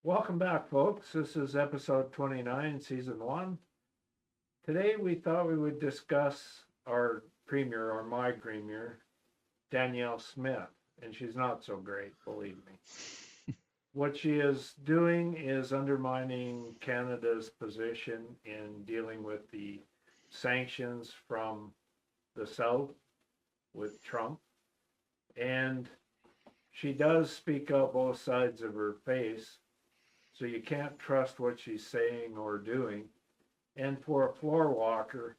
Welcome back, folks. This is episode 29, season 1. Today we thought we would discuss our premier, or my premier, Danielle Smith, and she's not so great, believe me. What she is doing is undermining Canada's position in dealing with the sanctions from the South with Trump. And she does speak out both sides of her face, so you can't trust what she's saying or doing. And for a floor walker,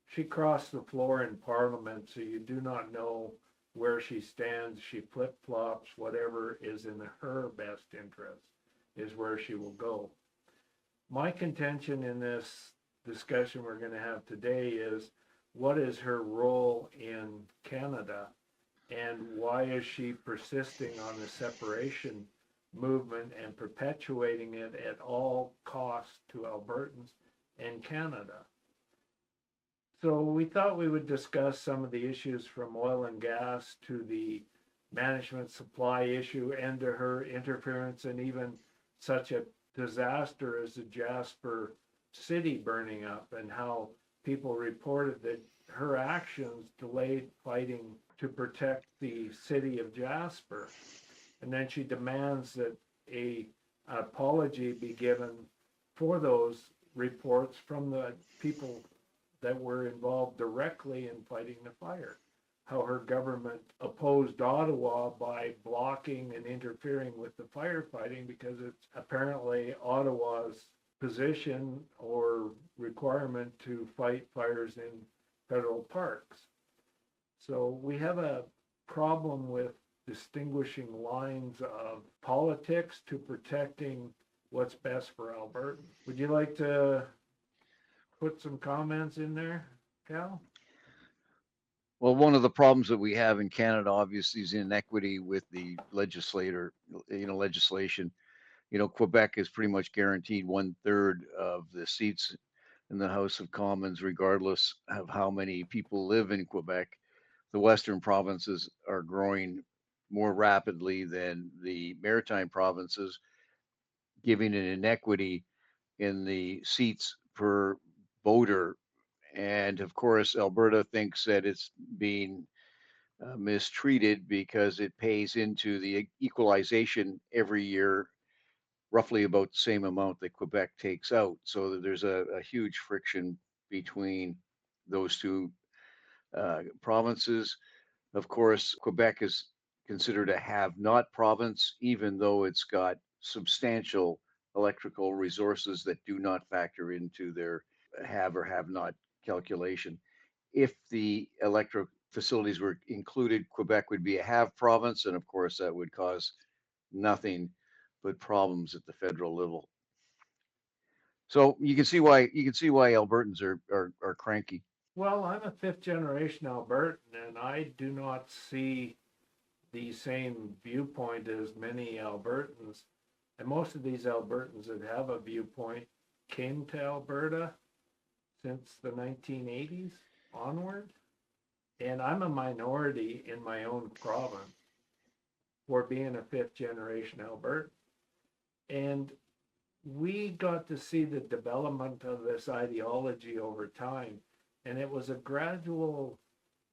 she crossed the floor in Parliament, so you do not know where she stands. She flip flops. Whatever is in her best interest is where she will go. My contention in this discussion we're going to have today is, what is her role in Canada, and why is she persisting on the separation movement and perpetuating it at all costs to Albertans and Canada? So we thought we would discuss some of the issues from oil and gas to the management supply issue and to her interference in even such a disaster as the Jasper city burning up, and how people reported that her actions delayed fighting to protect the city of Jasper. And then she demands that an apology be given for those reports from the people that were involved directly in fighting the fire. How her government opposed Ottawa by blocking and interfering with the firefighting because it's apparently Ottawa's position or requirement to fight fires in federal parks. So we have a problem with distinguishing lines of politics to protecting what's best for Alberta. Would you like to put some comments in there, Cal? Well, one of the problems that we have in Canada, obviously, is inequity with the legislation. Quebec is pretty much guaranteed 1/3 of the seats in the House of Commons, regardless of how many people live in Quebec. The Western provinces are growing more rapidly than the maritime provinces, giving an inequity in the seats per voter. And of course, Alberta thinks that it's being mistreated because it pays into the equalization every year, roughly about the same amount that Quebec takes out. So there's a huge friction between those two provinces. Of course, Quebec is considered a have not province, even though it's got substantial electrical resources that do not factor into their have or have not calculation. If the electric facilities were included, Quebec would be a have province, and of course that would cause nothing but problems at the federal level. So you can see why Albertans are cranky. Well, I'm a fifth generation Albertan, and I do not see the same viewpoint as many Albertans. And most of these Albertans that have a viewpoint came to Alberta since the 1980s onward. And I'm a minority in my own province for being a fifth generation Albertan. And we got to see the development of this ideology over time. And it was a gradual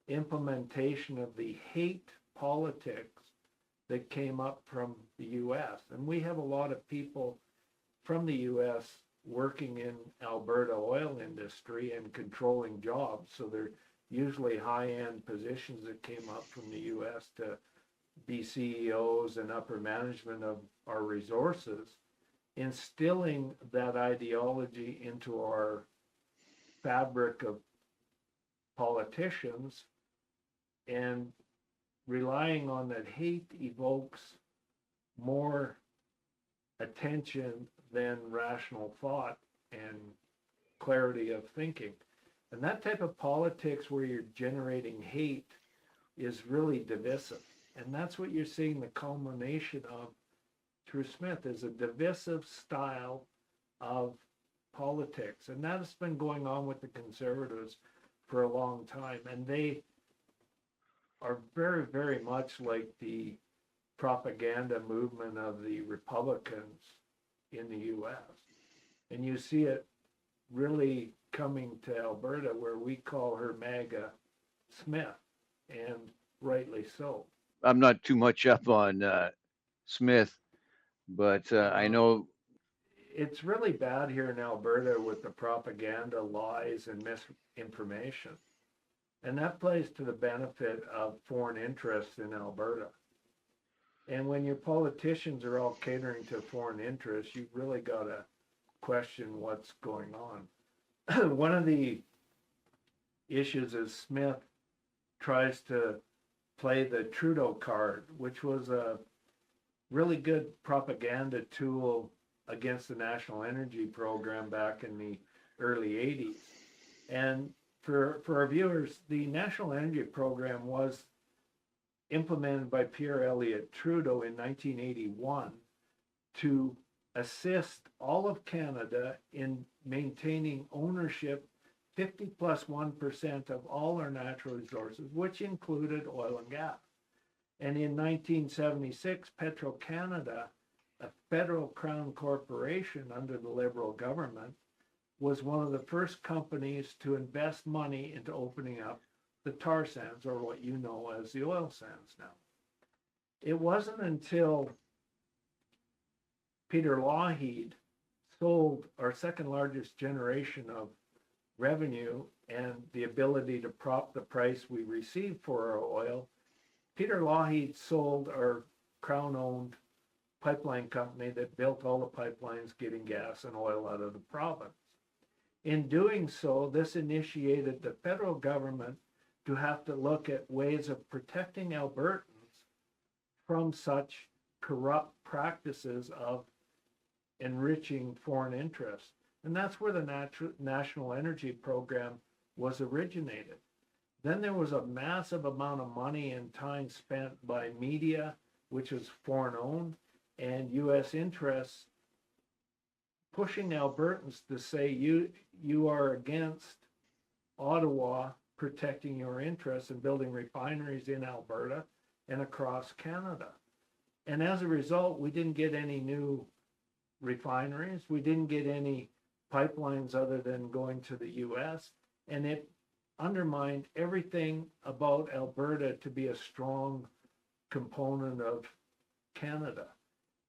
implementation of the hate politics that came up from the US. And we have a lot of people from the US working in Alberta oil industry and controlling jobs. So they're usually high-end positions that came up from the US to be CEOs and upper management of our resources, instilling that ideology into our fabric of politicians, and relying on that hate evokes more attention than rational thought and clarity of thinking. And that type of politics where you're generating hate is really divisive. And that's what you're seeing the culmination of through Smith, is a divisive style of politics. And that has been going on with the Conservatives for a long time. And they are very, very much like the propaganda movement of the Republicans in the US. And you see it really coming to Alberta, where we call her MAGA Smith, and rightly so. I'm not too much up on Smith, but I know It's really bad here in Alberta with the propaganda, lies, and misinformation. And that plays to the benefit of foreign interests in Alberta. And when your politicians are all catering to foreign interests, you've really got to question what's going on. One of the issues is Smith tries to play the Trudeau card, which was a really good propaganda tool against the National Energy Program back in the early 80s. And for our viewers, the National Energy Program was implemented by Pierre Elliott Trudeau in 1981 to assist all of Canada in maintaining ownership 50+1% of all our natural resources, which included oil and gas. And in 1976, Petro-Canada, a federal crown corporation under the Liberal government, was one of the first companies to invest money into opening up the tar sands, or what you know as the oil sands now. It wasn't until Peter Lougheed sold our second largest generation of revenue and the ability to prop the price we receive for our oil. Peter Lougheed sold our crown-owned pipeline company that built all the pipelines getting gas and oil out of the province. In doing so, this initiated the federal government to have to look at ways of protecting Albertans from such corrupt practices of enriching foreign interests. And that's where the National Energy Program was originated. Then there was a massive amount of money and time spent by media, which was foreign owned, and US interests pushing Albertans to say you are against Ottawa protecting your interests and building refineries in Alberta and across Canada. And as a result, we didn't get any new refineries. We didn't get any pipelines other than going to the US. And it undermined everything about Alberta to be a strong component of Canada.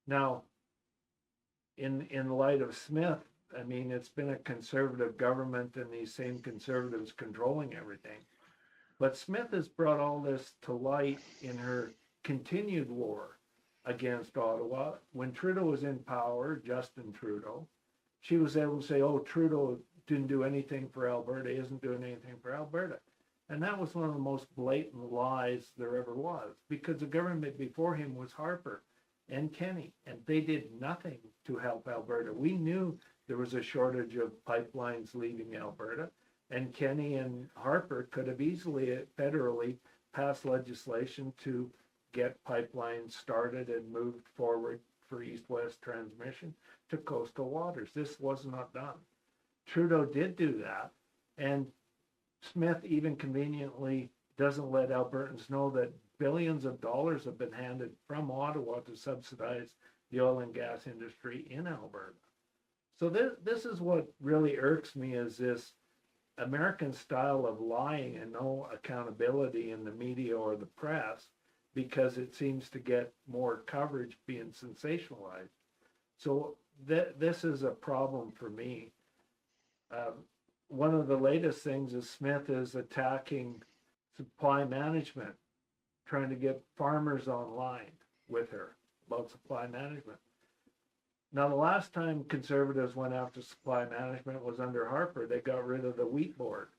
Now, in light of Smith, I mean, it's been a conservative government and these same conservatives controlling everything. But Smith has brought all this to light in her continued war against Ottawa. When Trudeau was in power, Justin Trudeau, she was able to say, oh, Trudeau didn't do anything for Alberta, isn't doing anything for Alberta. And that was one of the most blatant lies there ever was, because the government before him was Harper and Kenney, and they did nothing to help Alberta. We knew there was a shortage of pipelines leaving Alberta, and Kenney and Harper could have easily federally passed legislation to get pipelines started and moved forward for east-west transmission to coastal waters. This was not done. Trudeau did do that, and Smith even conveniently doesn't let Albertans know that billions of dollars have been handed from Ottawa to subsidize the oil and gas industry in Alberta. So this is what really irks me, is this American style of lying and no accountability in the media or the press, because it seems to get more coverage being sensationalized. So this is a problem for me. One of the latest things is Smith is attacking supply management, trying to get farmers online with her about supply management. Now, the last time conservatives went after supply management was under Harper. They got rid of the wheat board.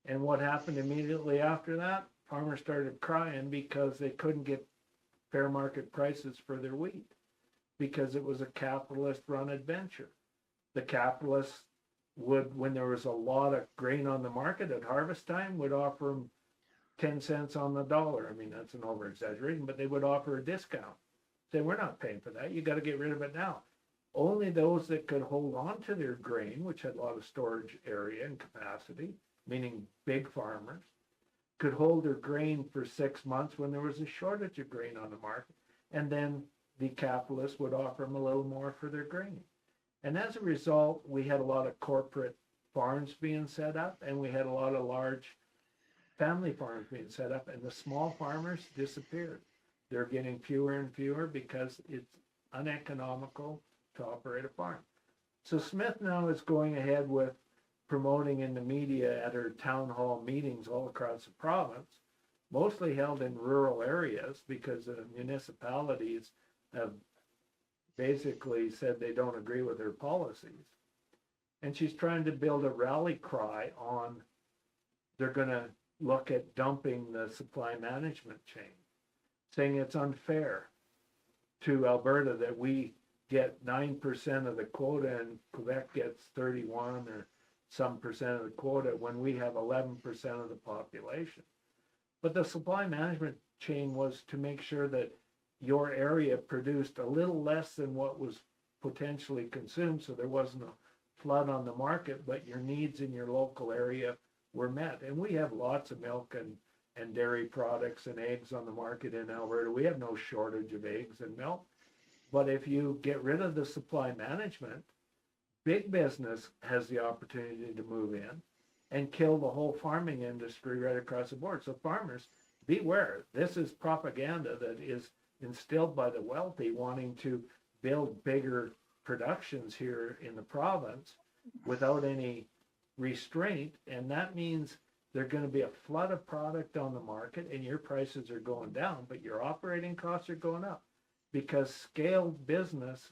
And what happened immediately after that? Farmers started crying because they couldn't get fair market prices for their wheat, because it was a capitalist-run adventure. The capitalists would, when there was a lot of grain on the market at harvest time, would offer them 10 cents on the dollar. I mean, that's an over-exaggeration, but they would offer a discount. Say, we're not paying for that. You got to get rid of it now. Only those that could hold on to their grain, which had a lot of storage area and capacity, meaning big farmers, could hold their grain for 6 months when there was a shortage of grain on the market, and then the capitalists would offer them a little more for their grain. And as a result, we had a lot of corporate farms being set up, and we had a lot of large family farms being set up, and the small farmers disappeared. They're getting fewer and fewer because it's uneconomical to operate a farm. So Smith now is going ahead with promoting in the media at her town hall meetings all across the province, mostly held in rural areas because the municipalities have basically said they don't agree with her policies. And she's trying to build a rally cry on they're going to look at dumping the supply management chain, saying it's unfair to Alberta that we get 9% of the quota and Quebec gets 31 or some percent of the quota when we have 11% of the population. But the supply management chain was to make sure that your area produced a little less than what was potentially consumed, so there wasn't a flood on the market, but your needs in your local area were met. And we have lots of milk and dairy products and eggs on the market in Alberta. We have no shortage of eggs and milk. But if you get rid of the supply management, big business has the opportunity to move in and kill the whole farming industry right across the board. So farmers, beware. This is propaganda that is instilled by the wealthy wanting to build bigger productions here in the province without any restraint. And that means there's going to be a flood of product on the market and your prices are going down, but your operating costs are going up because scaled business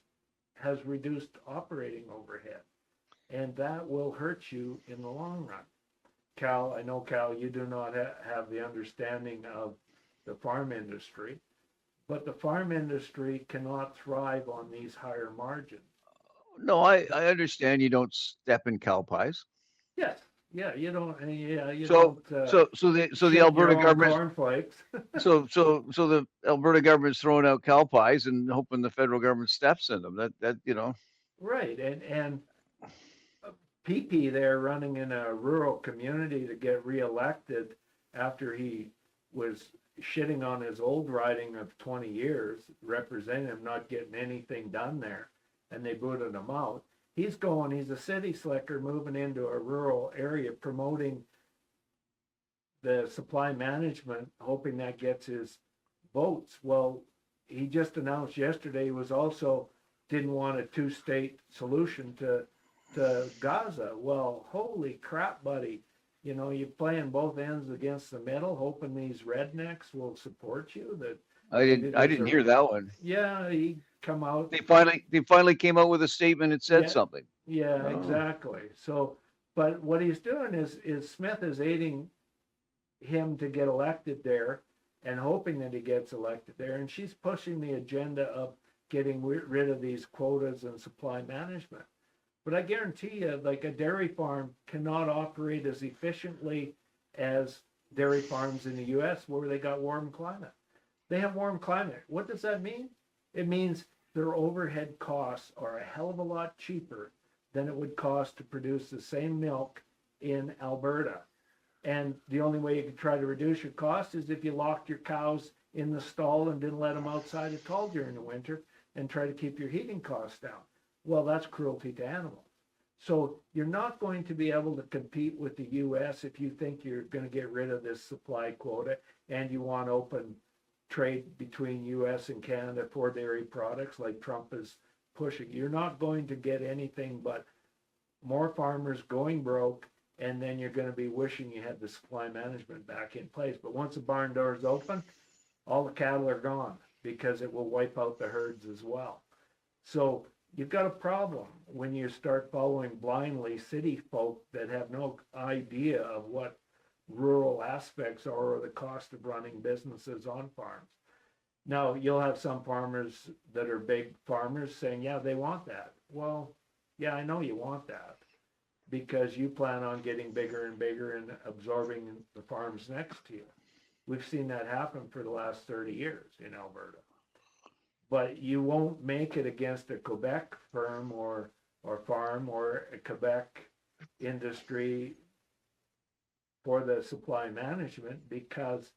has reduced operating overhead. And that will hurt you in the long run. Cal, I know, Cal, you do not have the understanding of the farm industry, but the farm industry cannot thrive on these higher margins. No, I understand you don't step in cow pies. Yes, yeah, you don't, you So don't the Alberta government cornflakes. so the Alberta government's throwing out cow pies and hoping the federal government steps in them. That Right, and PP there running in a rural community to get reelected after he was shitting on his old riding of 20 years, representing him not getting anything done there, and they booted him out. He's a city slicker moving into a rural area promoting the supply management, hoping that gets his votes. Well, he just announced yesterday he was also didn't want a two-state solution to Gaza. Well, holy crap, buddy. You know, you're playing both ends against the middle, hoping these rednecks will support you. That I didn't hear that one. Yeah, he come out. They finally came out with a statement and said something. Yeah, exactly. So, but what he's doing is Smith is aiding him to get elected there and hoping that he gets elected there. And she's pushing the agenda of getting rid of these quotas and supply management. But I guarantee you, like a dairy farm cannot operate as efficiently as dairy farms in the US where they got warm climate. They have warm climate. What does that mean? It means their overhead costs are a hell of a lot cheaper than it would cost to produce the same milk in Alberta. And the only way you can try to reduce your cost is if you locked your cows in the stall and didn't let them outside at all during the winter and try to keep your heating costs down. Well, that's cruelty to animals. So you're not going to be able to compete with the US if you think you're going to get rid of this supply quota and you want open trade between US and Canada for dairy products like Trump is pushing. You're not going to get anything but more farmers going broke, and then you're going to be wishing you had the supply management back in place. But once the barn door is open, all the cattle are gone because it will wipe out the herds as well. So you've got a problem when you start following blindly city folk that have no idea of what rural aspects are or the cost of running businesses on farms. Now, you'll have some farmers that are big farmers saying, yeah, they want that. Well, yeah, I know you want that because you plan on getting bigger and bigger and absorbing the farms next to you. We've seen that happen for the last 30 years in Alberta. But you won't make it against a Quebec firm or farm or a Quebec industry for the supply management because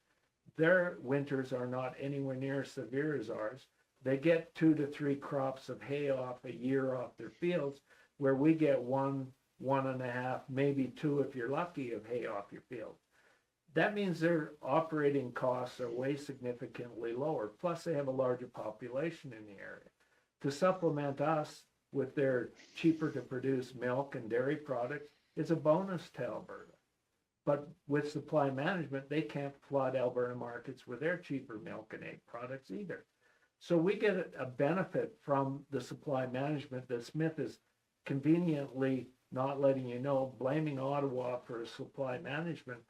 their winters are not anywhere near as severe as ours. they get 2 to 3 crops of hay off a year off their fields, where we get 1.5, maybe 2 if you're lucky of hay off your field. That means their operating costs are way significantly lower. Plus, they have a larger population in the area. To supplement us with their cheaper to produce milk and dairy products is a bonus to Alberta. But with supply management, they can't flood Alberta markets with their cheaper milk and egg products either. So we get a benefit from the supply management that Smith is conveniently not letting you know, blaming Ottawa for supply management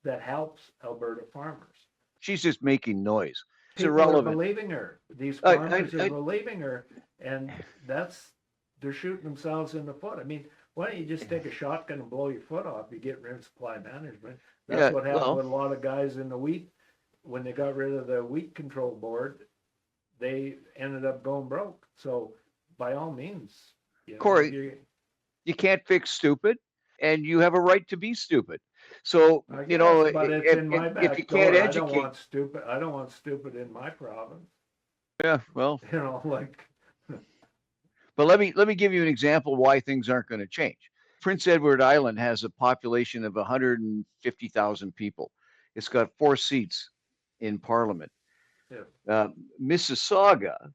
that helps Alberta farmers. She's just making noise. It's People are irrelevant. believing her. These farmers are believing her, and they're shooting themselves in the foot. I mean, why don't you just take a shotgun and blow your foot off? You get rid of supply management. That's what happened with a lot of guys in the wheat. When they got rid of the wheat control board, they ended up going broke. So by all means, Cory, you can't fix stupid, and you have a right to be stupid. So, but if, it's in my if you can't door. educate, I don't want stupid in my province. Yeah, well, But let me give you an example why things aren't going to change. Prince Edward Island has a population of 150,000 people. It's got 4 seats in Parliament. Yeah. Mississauga,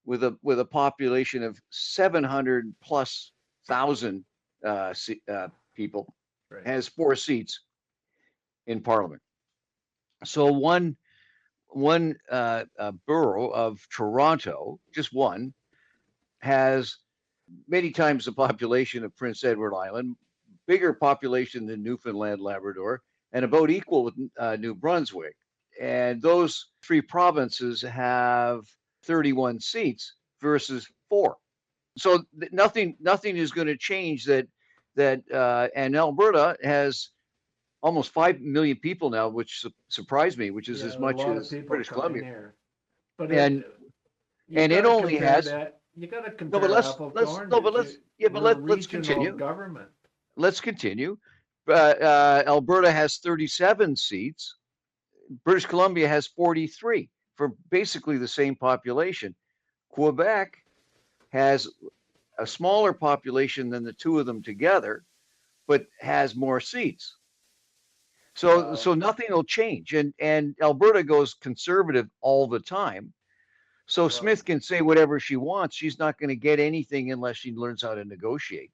with a population of 700 plus thousand people, right. has 4 seats in Parliament. So one borough of Toronto, just one, has many times the population of Prince Edward Island, bigger population than Newfoundland, Labrador, and about equal with New Brunswick. And those 3 provinces have 31 seats versus 4. So nothing is going to change that. And Alberta has almost 5 million people now, which surprised me, which is as much as British Columbia. But it only has. You got to compare apples to oranges. Let's continue. Government. Let's continue. Alberta has 37 seats. British Columbia has 43 for basically the same population. Quebec has a smaller population than the 2 of them together, but has more seats. So nothing will change. And Alberta goes conservative all the time. So Smith can say whatever she wants. She's not going to get anything unless she learns how to negotiate.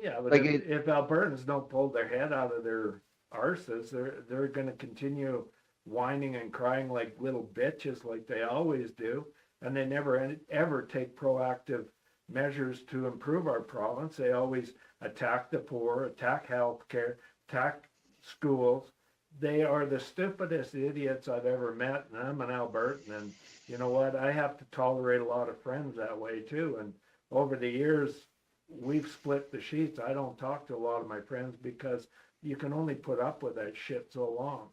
Yeah, but if Albertans don't pull their head out of their arses, they're going to continue whining and crying like little bitches, like they always do, and they never ever take proactive measures to improve our province. They always attack the poor, attack healthcare, attack schools. They are the stupidest idiots I've ever met, and I'm an Albertan, and you know what? I have to tolerate a lot of friends that way too. And over the years, we've split the sheets. I don't talk to a lot of my friends because you can only put up with that shit so long.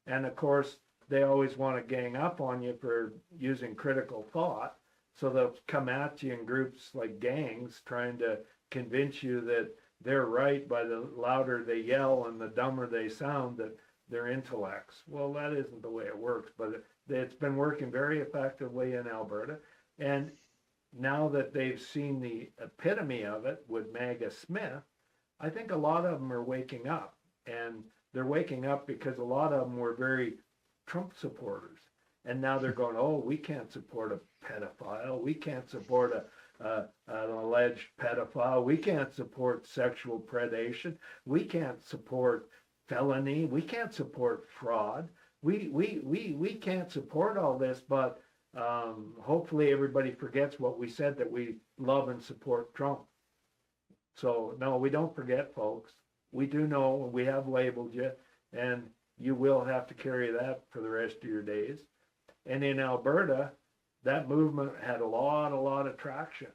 And of course, they always want to gang up on you for using critical thought. So they'll come at you in groups like gangs, trying to convince you that they're right by the louder they yell and the dumber they sound, that they're intellects. Well, that isn't the way it works, but it's been working very effectively in Alberta. And now that they've seen the epitome of it with MAGA Smith, I think a lot of them are waking up. And they're waking up because a lot of them were very Trump supporters. And now they're going, oh, we can't support a pedophile. We can't support an alleged pedophile. We can't support sexual predation. We can't support felony. We can't support fraud. We can't support all this, but hopefully everybody forgets what we said, that we love and support Trump. So no, we don't forget, folks. We do know, we have labeled you, and you will have to carry that for the rest of your days. And in Alberta, that movement had a lot of traction.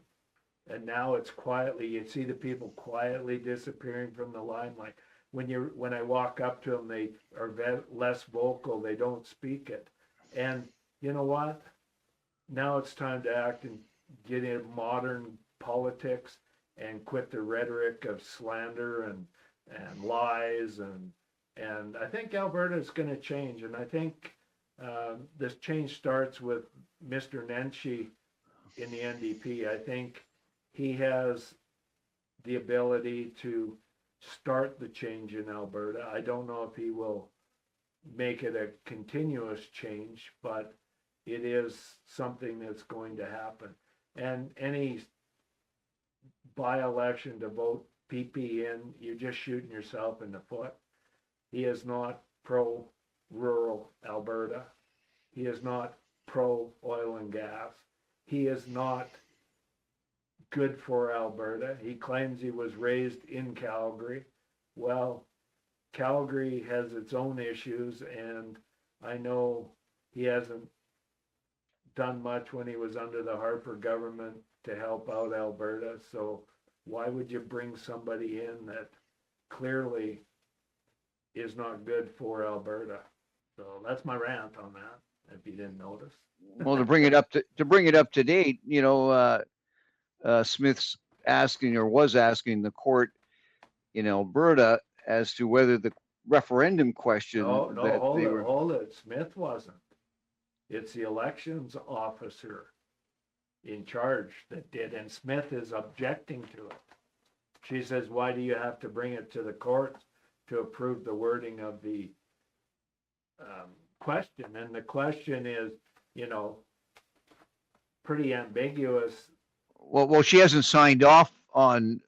And now it's quietly, you see the people quietly disappearing from the limelight. When I walk up to them, they are less vocal, they don't speak it. And you know what? Now it's time to act and get into modern politics and quit the rhetoric of slander and lies. And I think Alberta is going to change. And I think this change starts with Mr. Nenshi in the NDP. I think he has the ability to start the change in Alberta. I don't know if he will make it a continuous change, but it is something that's going to happen. And any by-election to vote PP in, you're just shooting yourself in the foot. He is not pro-rural Alberta. He is not pro-oil and gas. He is not good for Alberta. He claims he was raised in Calgary. Well, Calgary has its own issues, and I know he hasn't done much when he was under the Harper government to help out Alberta. So why would you bring somebody in that clearly is not good for Alberta? So that's my rant on that, if you didn't notice. Well, to bring it up to date, Smith's asking, or was asking, the court in Alberta as to whether the referendum question Hold it. Smith wasn't. It's the elections officer in charge that did, and Smith is objecting to it. She says, why do you have to bring it to the court to approve the wording of the question? And the question is, pretty ambiguous. Well, she hasn't signed off on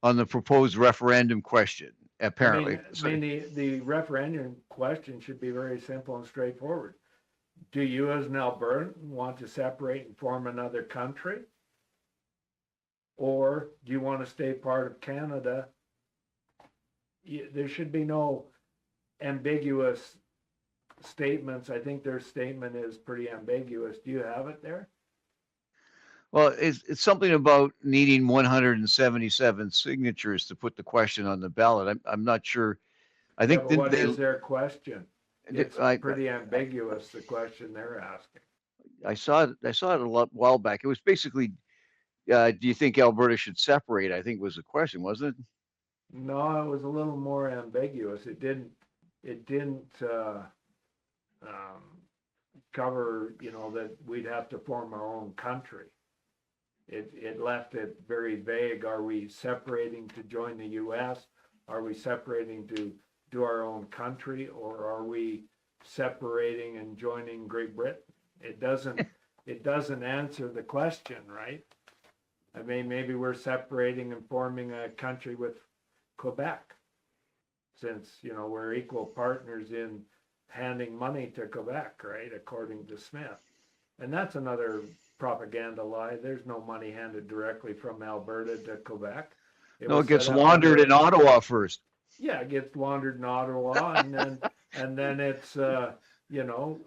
the proposed referendum question, apparently. The referendum question should be very simple and straightforward. Do you as an Albertan want to separate and form another country? Or do you want to stay part of Canada? There should be no ambiguous statements. I think their statement is pretty ambiguous. Do you have it there? Well, it's something about needing 177 signatures to put the question on the ballot. I'm not sure. I think what is their question? It's pretty ambiguous, the question they're asking. I saw it a while back. It was basically, do you think Alberta should separate? I think was the question, wasn't it? No, it was a little more ambiguous. It didn't cover, that we'd have to form our own country. It left it very vague. Are we separating to join the U.S.? Are we separating to do our own country, or are we separating and joining Great Britain? It doesn't answer the question, right? I mean, maybe we're separating and forming a country with Quebec, since we're equal partners in handing money to Quebec, right? According to Smith. And that's another propaganda lie. There's no money handed directly from Alberta to Quebec. It gets laundered in Ottawa first. Yeah, it gets laundered in Ottawa, and then it's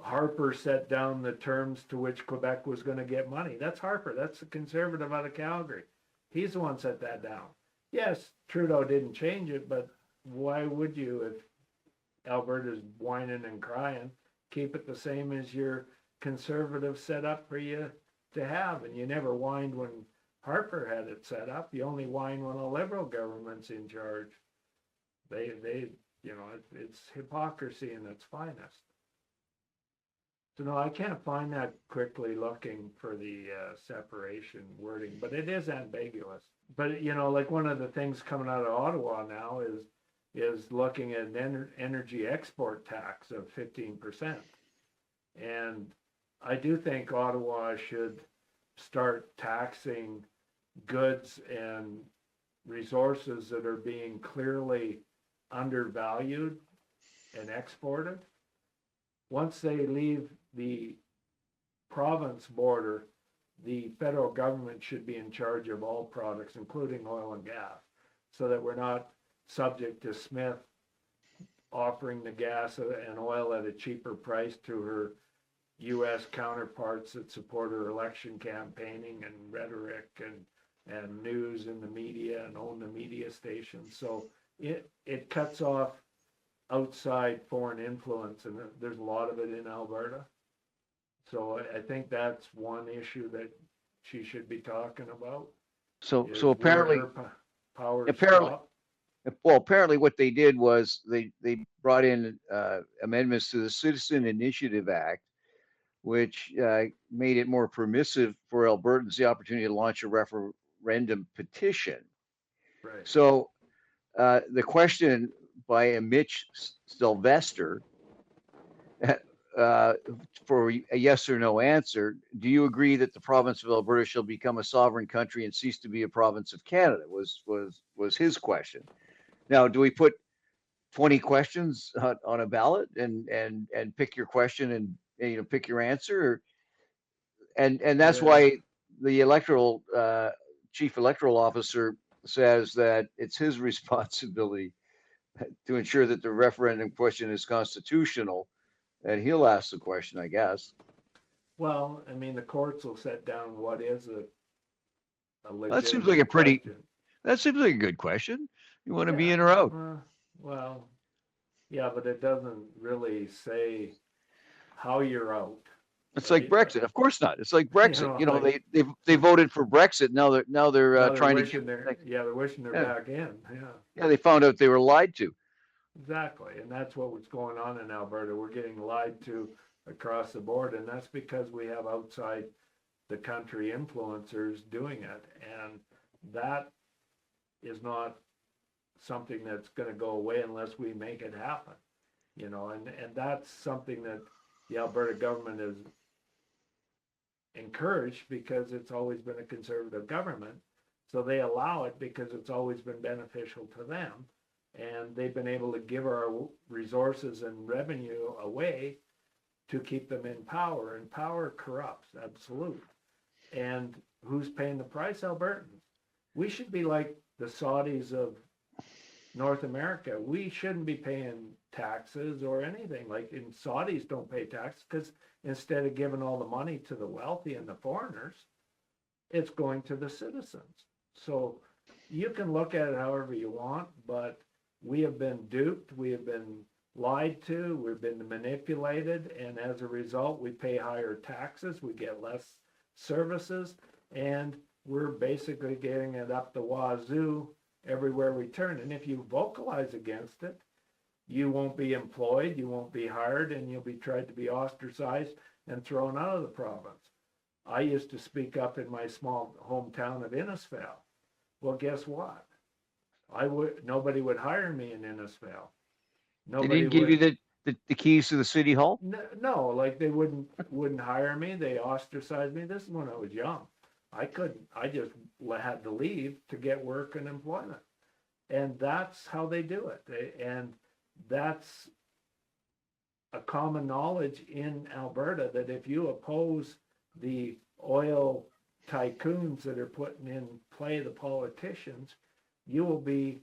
Harper set down the terms to which Quebec was going to get money. That's Harper. That's the Conservative out of Calgary. He's the one set that down. Yes, Trudeau didn't change it, but why would you, if Alberta's whining and crying? Keep it the same as your Conservative set up for you to have. And you never whined when Harper had it set up. You only whine when a Liberal government's in charge. It's hypocrisy in its finest. So no, I can't find that quickly looking for the separation wording, but it is ambiguous. But like one of the things coming out of Ottawa now is looking at an energy export tax of 15%. And I do think Ottawa should start taxing goods and resources that are being clearly undervalued and exported. Once they leave the province border, the federal government should be in charge of all products, including oil and gas, so that we're not subject to Smith offering the gas and oil at a cheaper price to her U.S. counterparts that support her election campaigning and rhetoric and news in the media and own the media stations. So it cuts off outside foreign influence, and there's a lot of it in Alberta. So I think that's one issue that she should be talking about. So apparently, apparently what they did was they brought in amendments to the Citizen Initiative Act, which made it more permissive for Albertans the opportunity to launch a referendum petition. Right. So the question by a Mitch Sylvester for a yes or no answer, do you agree that the province of Alberta shall become a sovereign country and cease to be a province of Canada? Was his question. Now, do we put 20 questions on a ballot and pick your question and pick your answer? Or, and that's Yeah. why the electoral chief electoral officer says that it's his responsibility to ensure that the referendum question is constitutional, and he'll ask the question, I guess. Well, I mean, the courts will set down what is a That seems like legitimate a pretty. question. That seems like a good question. You want to be Yeah. in or out? Well, yeah, but it doesn't really say how you're out. It's like Right? Brexit. Of course not. It's like Brexit. Like, They voted for Brexit. Now they're now they're trying to wishing they're wishing they're yeah, back in. Yeah. yeah. They found out they were lied to. Exactly, and that's what was going on in Alberta. We're getting lied to across the board, and that's because we have outside the country influencers doing it, and that is not something that's going to go away unless we make it happen. And that's something that the Alberta government has encouraged because it's always been a conservative government. So they allow it because it's always been beneficial to them. And they've been able to give our resources and revenue away to keep them in power. And power corrupts, absolute. And who's paying the price? Albertans. We should be like the Saudis of North America. We shouldn't be paying taxes or anything. Like in Saudis don't pay taxes because instead of giving all the money to the wealthy and the foreigners, it's going to the citizens. So you can look at it however you want, but we have been duped, we have been lied to, we've been manipulated, and as a result, we pay higher taxes, we get less services, and we're basically getting it up the wazoo everywhere we turn. And if you vocalize against it, you won't be employed, you won't be hired, and you'll be tried to be ostracized and thrown out of the province. I used to speak up in my small hometown of Innisfail. Well, guess what? Nobody would hire me in Innisfail. They didn't give you the keys to the city hall? No, like they wouldn't hire me. They ostracized me. This is when I was young. I just had to leave to get work and employment. And that's how they do it. And that's a common knowledge in Alberta that if you oppose the oil tycoons that are putting in play the politicians, you will be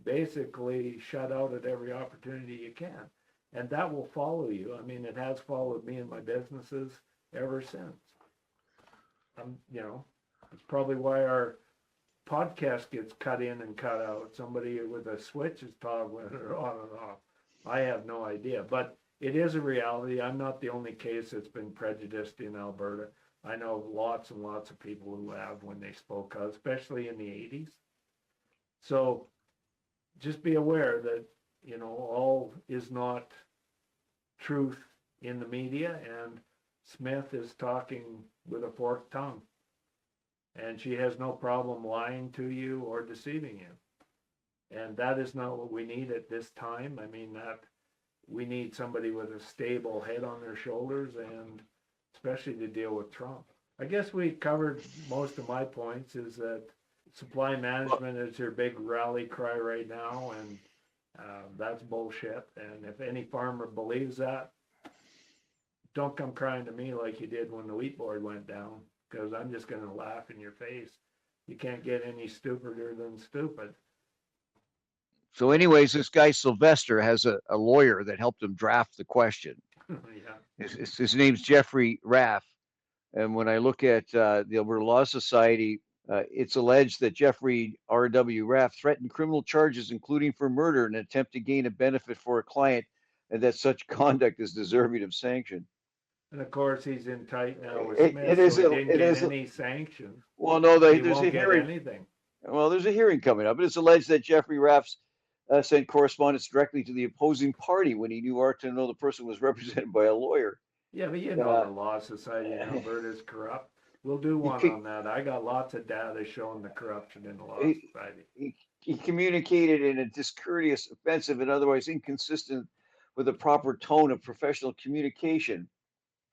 basically shut out at every opportunity you can. And that will follow you. I mean, it has followed me and my businesses ever since. It's probably why our podcast gets cut in and cut out. Somebody with a switch is toggling it on and off. I have no idea, but it is a reality. I'm not the only case that's been prejudiced in Alberta. I know lots and lots of people who have when they spoke out, especially in the 80s. So just be aware that, all is not truth in the media, and Smith is talking with a forked tongue. And she has no problem lying to you or deceiving you. And that is not what we need at this time. I mean, that we need somebody with a stable head on their shoulders, and especially to deal with Trump. I guess we covered most of my points. Is that supply management is your big rally cry right now, and that's bullshit. And if any farmer believes that, don't come crying to me like you did when the wheat board went down, because I'm just going to laugh in your face. You can't get any stupider than stupid. So anyways, this guy Sylvester has a lawyer that helped him draft the question. Yeah. His name's Jeffrey Raff. And when I look at the Alberta Law Society, it's alleged that Jeffrey R.W. Raff threatened criminal charges, including for murder, in an attempt to gain a benefit for a client, and that such conduct is deserving of sanction. And of course, he's in tight now with It Smith, is so he didn't it get is any sanction. well, no, He there's a won't get hearing. anything. Well, there's a hearing coming up. But it's alleged that Jeffrey Raff's sent correspondence directly to the opposing party when he knew Art to know the person was represented by a lawyer. Yeah, but you know the Law Society in Alberta is corrupt. We'll do one on that. I got lots of data showing the corruption in the Law Society. He communicated in a discourteous, offensive, and otherwise inconsistent with the proper tone of professional communication.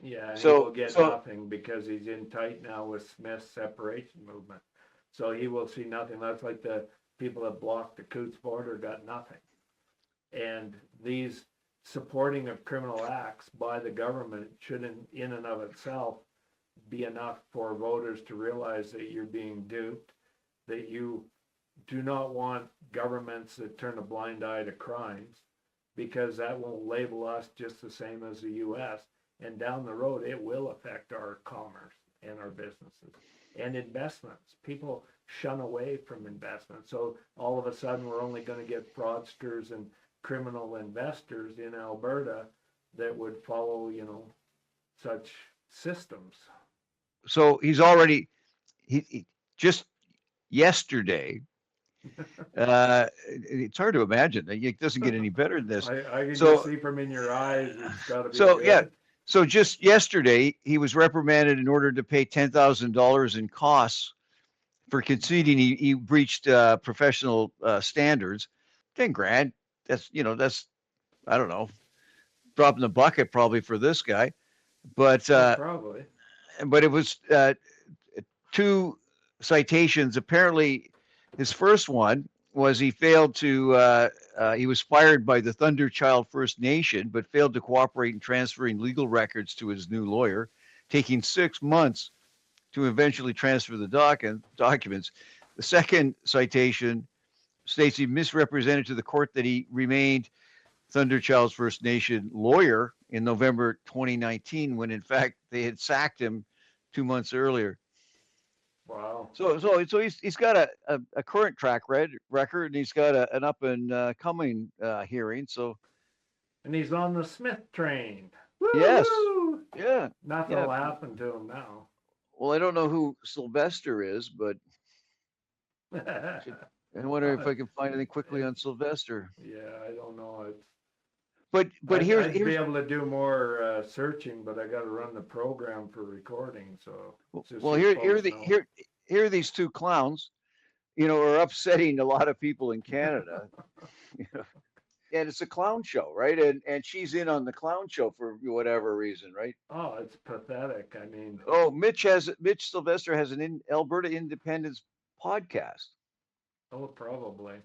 Yeah, and he will So, get so nothing because he's in tight now with Smith's separation movement. So he will see nothing. That's like the people that blocked the Coutts border got nothing. And these supporting of criminal acts by the government should in and of itself be enough for voters to realize that you're being duped, that you do not want governments that turn a blind eye to crimes, because that will label us just the same as the US. And down the road, it will affect our commerce and our businesses and investments. People shun away from investment. So all of a sudden, we're only going to get fraudsters and criminal investors in Alberta that would follow, such systems. so he's already he just yesterday. It's hard to imagine. It doesn't get any better than this. I can So, just see from in your eyes, it's got to be so good. yeah. So just yesterday, he was reprimanded in order to pay $10,000 in costs for conceding he breached professional standards. 10 grand. That's I don't know, drop in the bucket probably for this guy. But Probably. but it was 2 citations. Apparently, his first one was he failed to. He was fired by the Thunderchild First Nation, but failed to cooperate in transferring legal records to his new lawyer, taking 6 months to eventually transfer the documents. The second citation states he misrepresented to the court that he remained Thunderchild's First Nation lawyer in November 2019, when in fact they had sacked him 2 months earlier. Wow. So he's got a current track record, and he's got an up and coming hearing. So, and he's on the Smith train. Yes, Woo-hoo! yeah, Nothing yeah. will happen to him now. Well, I don't know who Sylvester is, but I wonder if I can find anything quickly on Sylvester. Yeah, I don't know. But I'd be able to do more searching, but I got to run the program for recording. So well, here are these 2 clowns, are upsetting a lot of people in Canada. And it's a clown show, right? And she's in on the clown show for whatever reason, right? Oh, it's pathetic. I mean, Mitch Sylvester has an Alberta Independence podcast. oh, probably.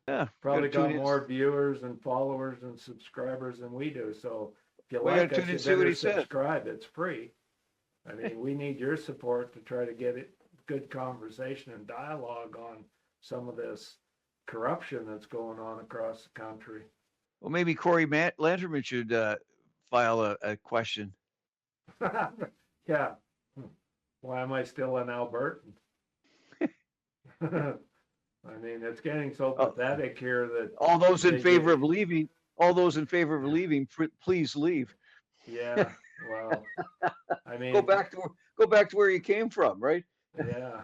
Yeah, Probably got more viewers and followers and subscribers than we do. So if you like us, you better subscribe. It's free. I mean, we need your support to try to get it good conversation and dialogue on some of this corruption that's going on across the country. Well, maybe Cory Lanterman should file a question. Yeah. Why am I still an Albertan? I mean, it's getting so pathetic here that all those in favor of leaving, please leave. Yeah. Well, I mean, go back to where you came from, right? Yeah.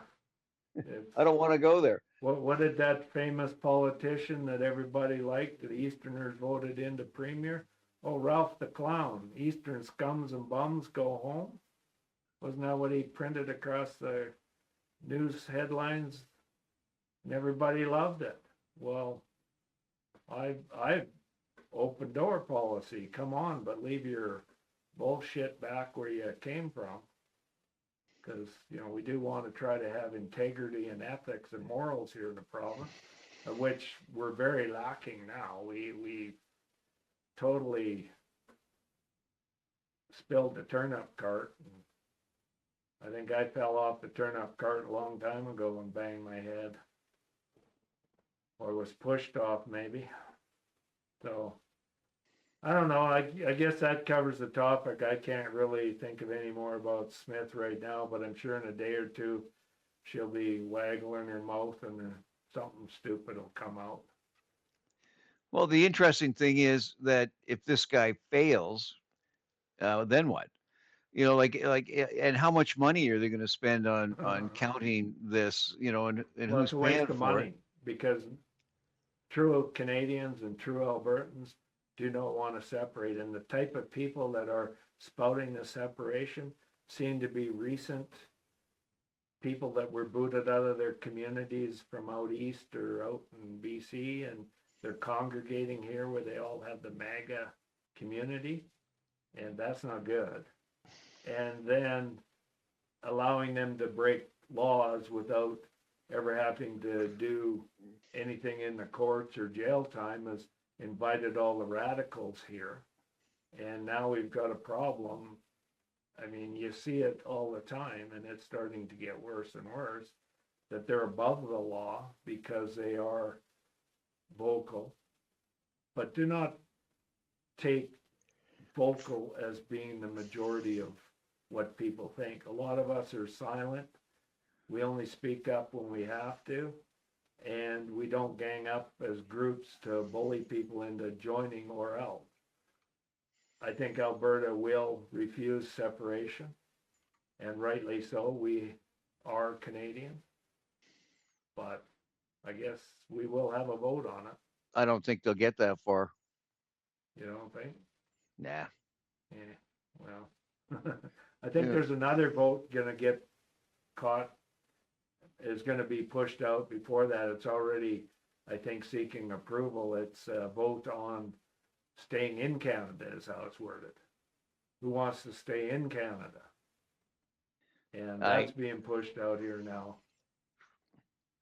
I don't want to go there. What did that famous politician that everybody liked, that the Easterners voted into premier? Oh, Ralph the Clown. Eastern scums and bums go home. Wasn't that what he printed across the news headlines? And everybody loved it. Well, I open door policy. Come on, but leave your bullshit back where you came from. Because, we do want to try to have integrity and ethics and morals here in the province, of which we're very lacking now. We totally spilled the turnip cart. I think I fell off the turnip cart a long time ago and banged my head. Or was pushed off, maybe. So, I don't know. I guess that covers the topic. I can't really think of any more about Smith right now, but I'm sure in a day or two she'll be waggling her mouth and something stupid will come out. Well, the interesting thing is that if this guy fails, then what? And how much money are they going to spend on counting this? And who's paying for it? Because true Canadians and true Albertans do not want to separate. And the type of people that are spouting the separation seem to be recent people that were booted out of their communities from out east or out in BC, and they're congregating here where they all have the MAGA community, and that's not good. And then allowing them to break laws without ever having to do anything in the courts or jail time has invited all the radicals here. And now we've got a problem. I mean, you see it all the time, and it's starting to get worse and worse, that they're above the law because they are vocal. But do not take vocal as being the majority of what people think. A lot of us are silent. We only speak up when we have to, and we don't gang up as groups to bully people into joining or else. I think Alberta will refuse separation, and rightly so. We are Canadian, but I guess we will have a vote on it. I don't think they'll get that far. You don't think? Nah. Yeah, well, I think there's another vote gonna get caught, is gonna be pushed out before that. It's already, I think, seeking approval. It's a vote on staying in Canada is how it's worded. Who wants to stay in Canada? And that's being pushed out here now.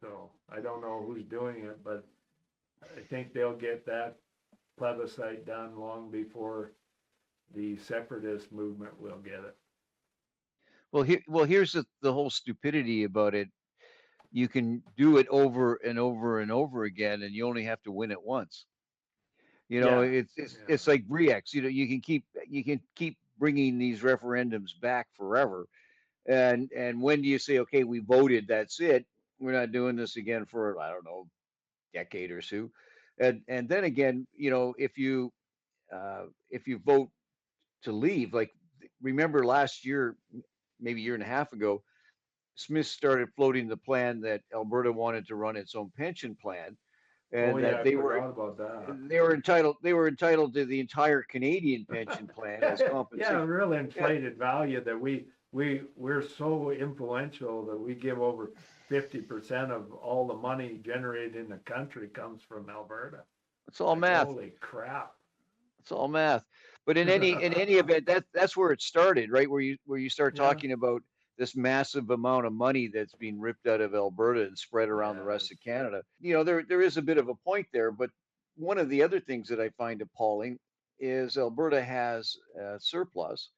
So I don't know who's doing it, but I think they'll get that plebiscite done long before the separatist movement will get it. Well, here's the whole stupidity about it. You can do it over and over and over again, and you only have to win it once. You know, it's like Brex. You know, you can keep bringing these referendums back forever. And when do you say, okay, we voted, that's it, we're not doing this again for, I don't know, decade or so. And then again, you know, if you vote to leave, like, remember last year, maybe a year and a half ago, Smith started floating the plan that Alberta wanted to run its own pension plan, and that I forgot about that. They were entitled to the entire Canadian pension plan as compensation. Yeah, real inflated value that we're so influential that we give over 50% of all the money generated in the country comes from Alberta. It's all math. Holy crap! It's all math. But in any event, that's where it started, right? Where you start talking about this massive amount of money that's being ripped out of Alberta and spread around the rest of Canada. You know, there is a bit of a point there, but one of the other things that I find appalling is Alberta has a surplus,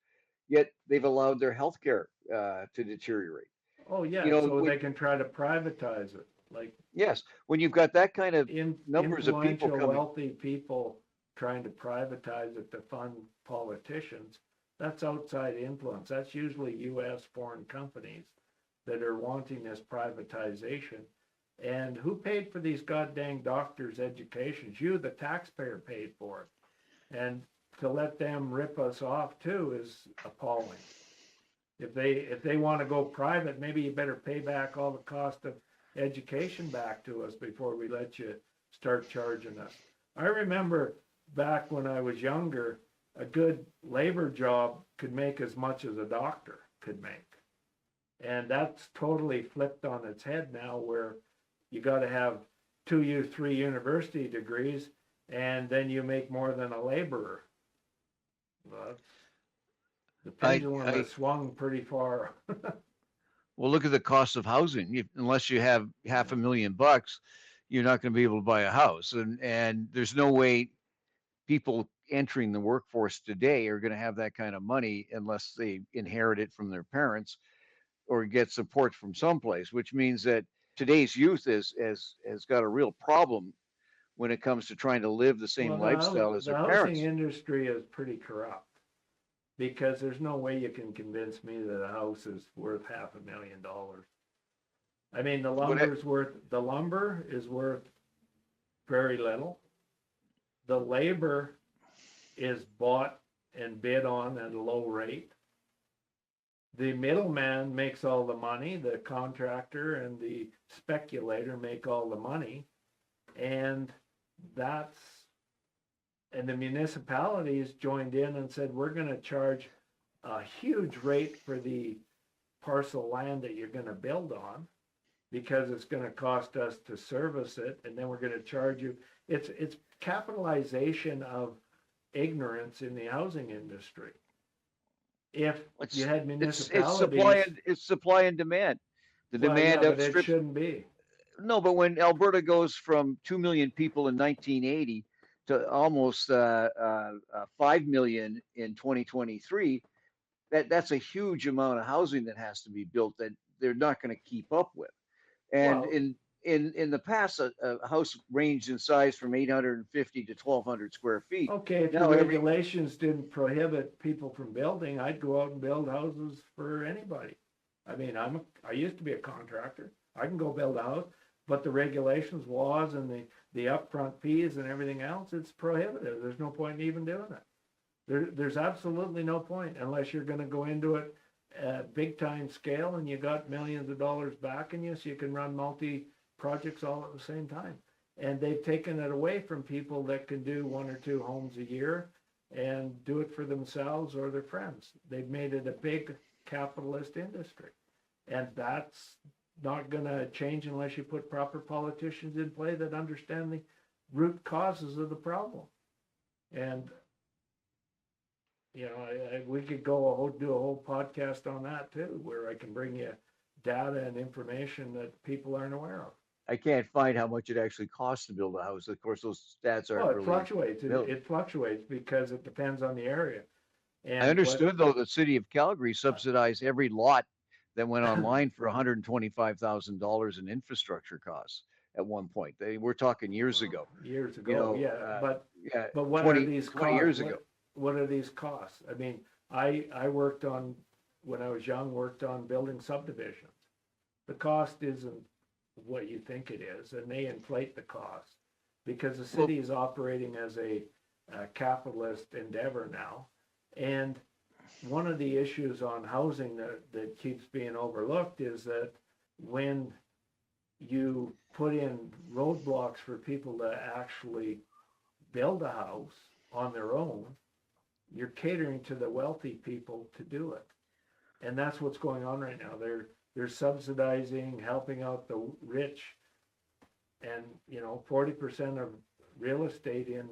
yet they've allowed their healthcare to deteriorate. Oh yeah, you know, so they can try to privatize it. Like, yes, when you've got that kind of numbers of people coming, wealthy people trying to privatize it to fund politicians, that's outside influence. That's usually U.S. foreign companies that are wanting this privatization. And who paid for these goddamn doctors' educations? You, the taxpayer, paid for it. And to let them rip us off too is appalling. If they want to go private, maybe you better pay back all the cost of education back to us before we let you start charging us. I remember back when I was younger, a good labor job could make as much as a doctor could make. And that's totally flipped on its head now, where you got to have 3 university degrees and then you make more than a laborer. The pendulum has swung pretty far. Well, look at the cost of housing. Unless you have $500,000, you're not going to be able to buy a house. And there's no way people entering the workforce today are going to have that kind of money unless they inherit it from their parents or get support from someplace, which means that today's youth has got a real problem when it comes to trying to live the same lifestyle as their parents. The housing industry is pretty corrupt, because there's no way you can convince me that a house is worth $500,000. I mean, the lumber is worth very little. The labor is bought and bid on at a low rate. The middleman makes all the money. The contractor and the speculator make all the money. And that's And the municipalities joined in and said, we're gonna charge a huge rate for the parcel land that you're gonna build on, because it's gonna cost us to service it, and then we're gonna charge you. It's capitalization of ignorance in the housing industry. If you had municipalities. It's supply and demand. The Well, demand yeah, but it outstrips. shouldn't be. No, but when Alberta goes from 2 million people in 1980 to almost 5 million in 2023, that's a huge amount of housing that has to be built that they're not going to keep up with. And Well, in the past, a house ranged in size from 850 to 1,200 square feet. okay, if the Now regulations didn't prohibit people from building, I'd go out and build houses for anybody. I mean, I used to be a contractor. I can go build a house, but the regulations, laws, and the upfront fees and everything else, it's prohibitive. There's no point in even doing it. There's absolutely no point unless you're gonna go into it at big time scale and you got millions of dollars backing you, so you can run multi-projects all at the same time. And they've taken it away from people that can do 1 or 2 homes a year and do it for themselves or their friends. They've made it a big capitalist industry. And that's not gonna change unless you put proper politicians in play that understand the root causes of the problem. And, you know, we could do a whole podcast on that too, where I can bring you data and information that people aren't aware of. I can't find how much it actually costs to build a house. Of course, those stats aren't Well, it really. fluctuates. built. It fluctuates because it depends on the area. And I understood though the city of Calgary subsidized every lot that went online for $125,000 in infrastructure costs at one point. We're talking years ago. Years ago, You know, yeah. Yeah, But what 20 are these 20 costs? years ago. What are these costs? I mean, I worked on, when I was young, worked on building subdivisions. The cost isn't what you think it is, and they inflate the cost because the city is operating as a capitalist endeavor now. And one of the issues on housing that keeps being overlooked is that when you put in roadblocks for people to actually build a house on their own, you're catering to the wealthy people to do it. And that's what's going on right now. They're subsidizing, helping out the rich. And, you know, 40% of real estate in,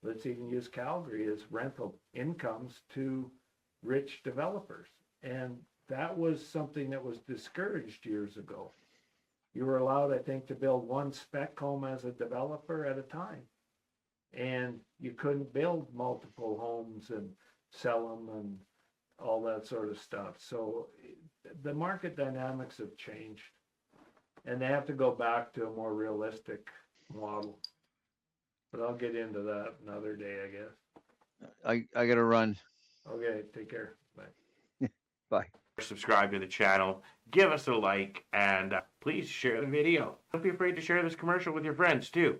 let's even use Calgary, is rental incomes to rich developers. And that was something that was discouraged years ago. You were allowed, I think, to build 1 spec home as a developer at a time. And you couldn't build multiple homes and sell them and all that sort of stuff. So the market dynamics have changed, and they have to go back to a more realistic model. But I'll get into that another day, I guess. I got to run. Okay, take care. Bye. Bye. Subscribe to the channel, give us a like, and please share the video. Don't be afraid to share this commercial with your friends too.